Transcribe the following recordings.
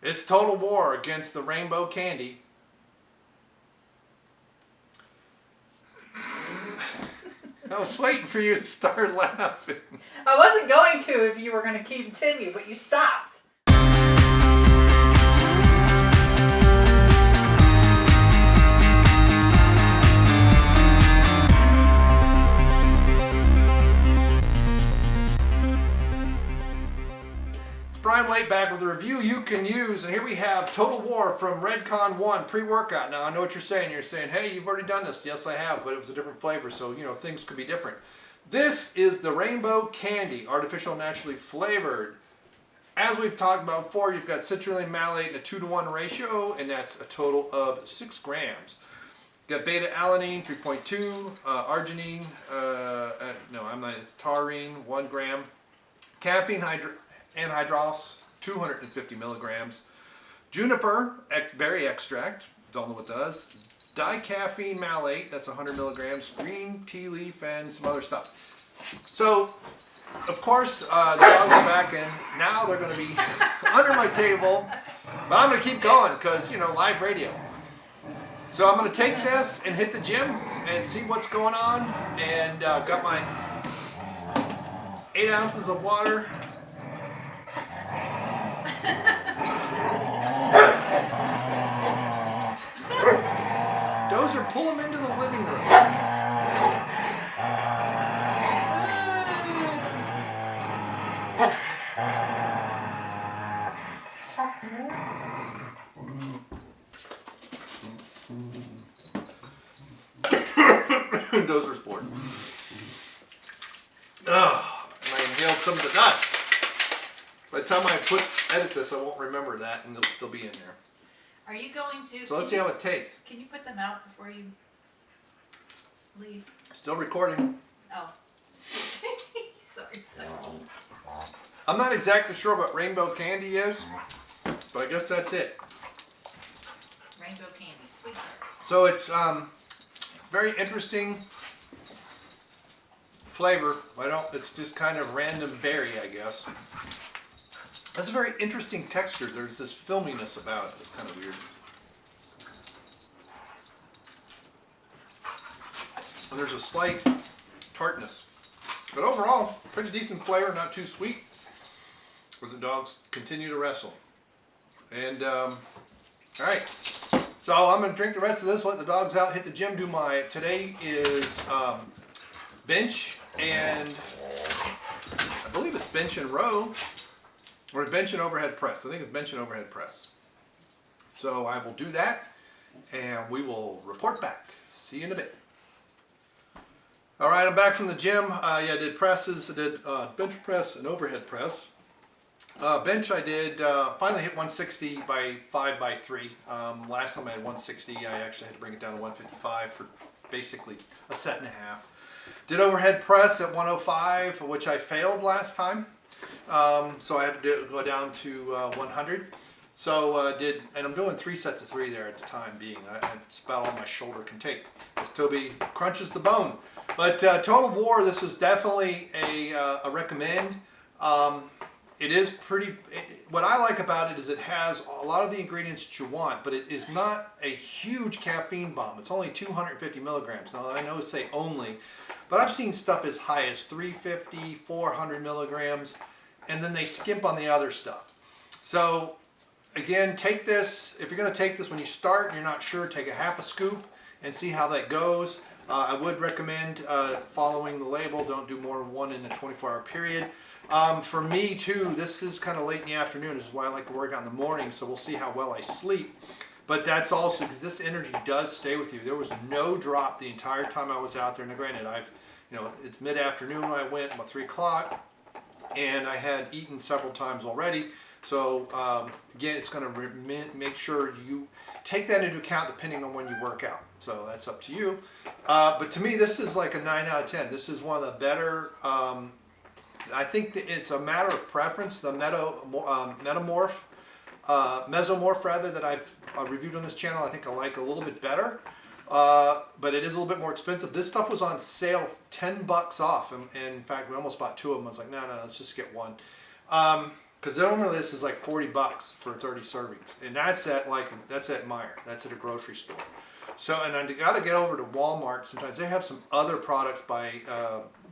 It's Total War against the Rainbow Candy. I was waiting for you to start laughing. I wasn't going to if you were going to continue, but you stopped. Bryon Lape back with a review you can use, and here we have Total War from RedCon1 pre-workout. Now I know what you're saying. You're saying, hey, you've already done this. Yes, I have, but it was a different flavor, so you know things could be different. This is the Rainbow Candy, artificial, naturally flavored. As we've talked about before, you've got citrulline malate in a 2-to-1 ratio, and that's a total of 6 grams. Got beta-alanine, 3.2, arginine, it's taurine, 1 gram. Caffeine anhydrous, 250 milligrams. Juniper berry extract, don't know what it does. Dicaffeine malate, that's 100 milligrams. Green tea leaf and some other stuff. So, of course, the dogs are back, and now they're going to be under my table. But I'm going to keep going because, you know, live radio. So I'm going to take this and hit the gym and see what's going on. And got my 8 ounces of water. Dozer, pull them into the living room. Dozer's bored. And I inhaled some of the dust. By the time I edit this, I won't remember that, and it'll still be in there. Are you going to... So let's see how it tastes. Can you put them out before you leave? Still recording. Oh. Sorry. I'm not exactly sure what rainbow candy is, but I guess that's it. Rainbow candy, sweet. So it's very interesting flavor. It's just kind of random berry, I guess. That's a very interesting texture. There's this filminess about it. It's kind of weird. And there's a slight tartness. But overall, pretty decent flavor, not too sweet. As the dogs continue to wrestle. And, alright. So I'm going to drink the rest of this, let the dogs out, hit the gym, do today is bench and, I believe it's bench and row. Or bench and overhead press. I think it's bench and overhead press. So I will do that, and we will report back. See you in a bit. All right, I'm back from the gym. I did presses. I did bench press and overhead press. Bench I did, finally hit 160 by 5 by 3. Last time I had 160, I actually had to bring it down to 155 for basically a set and a half. Did overhead press at 105, which I failed last time. So I had to go down to 100. So and I'm doing 3 sets of 3 there at the time being. It's about all my shoulder can take. As Toby crunches the bone. But Total War, this is definitely a recommend. It is what I like about it is it has a lot of the ingredients that you want, but it is not a huge caffeine bomb. It's only 250 milligrams. Now I know say only, but I've seen stuff as high as 350, 400 milligrams. And then they skimp on the other stuff. So again, take this, if you're going to take this when you start and you're not sure, take a half a scoop and see how that goes. I would recommend following the label. Don't do more than 1 in a 24-hour period. For me too, this is kind of late in the afternoon. This is why I like to work out in the morning, so we'll see how well I sleep. But that's also because this energy does stay with you. There was no drop the entire time I was out there. Now granted, it's mid-afternoon when I went, about 3 o'clock. And I had eaten several times already. So again, it's going to make sure you take that into account depending on when you work out. So that's up to you. But to me, this is like a 9 out of 10. This is one of the better, I think that it's a matter of preference. The mesomorph rather that I've reviewed on this channel, I think I like a little bit better. But it is a little bit more expensive. This stuff was on sale, $10 off. And in fact, we almost bought 2 of them. I was like, no, let's just get 1. Because normally this is like $40 for 30 servings, and that's at Meijer. That's at a grocery store. So, and I got to get over to Walmart. Sometimes they have some other products by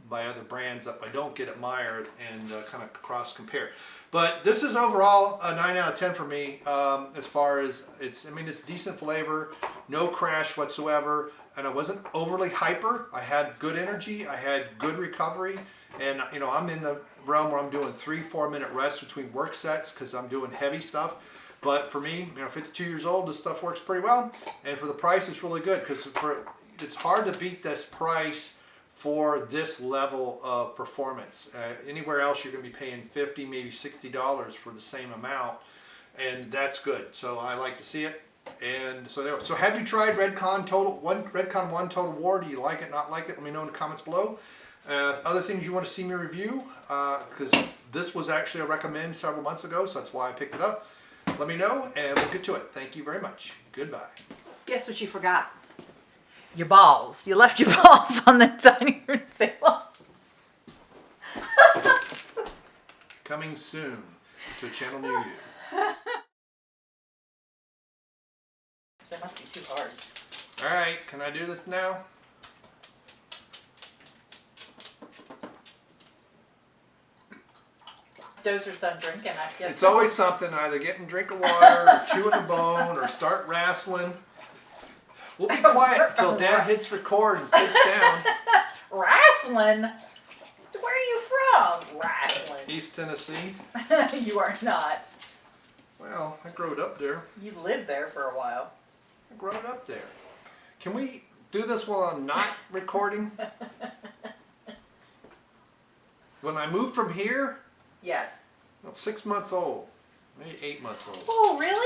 other brands that I don't get at Meijer, and kind of cross compare. But this is overall a 9 out of 10 for me. As far as it's decent flavor, no crash whatsoever, and I wasn't overly hyper. I had good energy. I had good recovery, and I'm in the realm where I'm doing 3-4 minute rests between work sets because I'm doing heavy stuff. But for me, 52 years old, this stuff works pretty well, and for the price, it's really good because it's hard to beat this price for this level of performance. Anywhere else, you're going to be paying $50, maybe $60 for the same amount, and that's good. So I like to see it. And so there. So have you tried RedCon1 Total War? Do you like it? Not like it? Let me know in the comments below. Other things you want to see me review, because this was actually a recommend several months ago, so that's why I picked it up. Let me know, and we'll get to it. Thank you very much. Goodbye. Guess what you forgot? Your balls. You left your balls on the dining room table. Coming soon to a channel near you. That must be too hard. All right, can I do this now? Dozer's done drinking, I guess. It's always something, either getting a drink of water, or chewing a bone, or start wrestling. We'll be quiet until Dad hits record and sits down. Wrestling? Where are you from? Wrestling. East Tennessee. You are not. Well, I growed up there. You lived there for a while. I growed up there. Can we do this while I'm not recording? When I moved from here, Yes. I was 6 months old. Maybe 8 months old. Oh, really?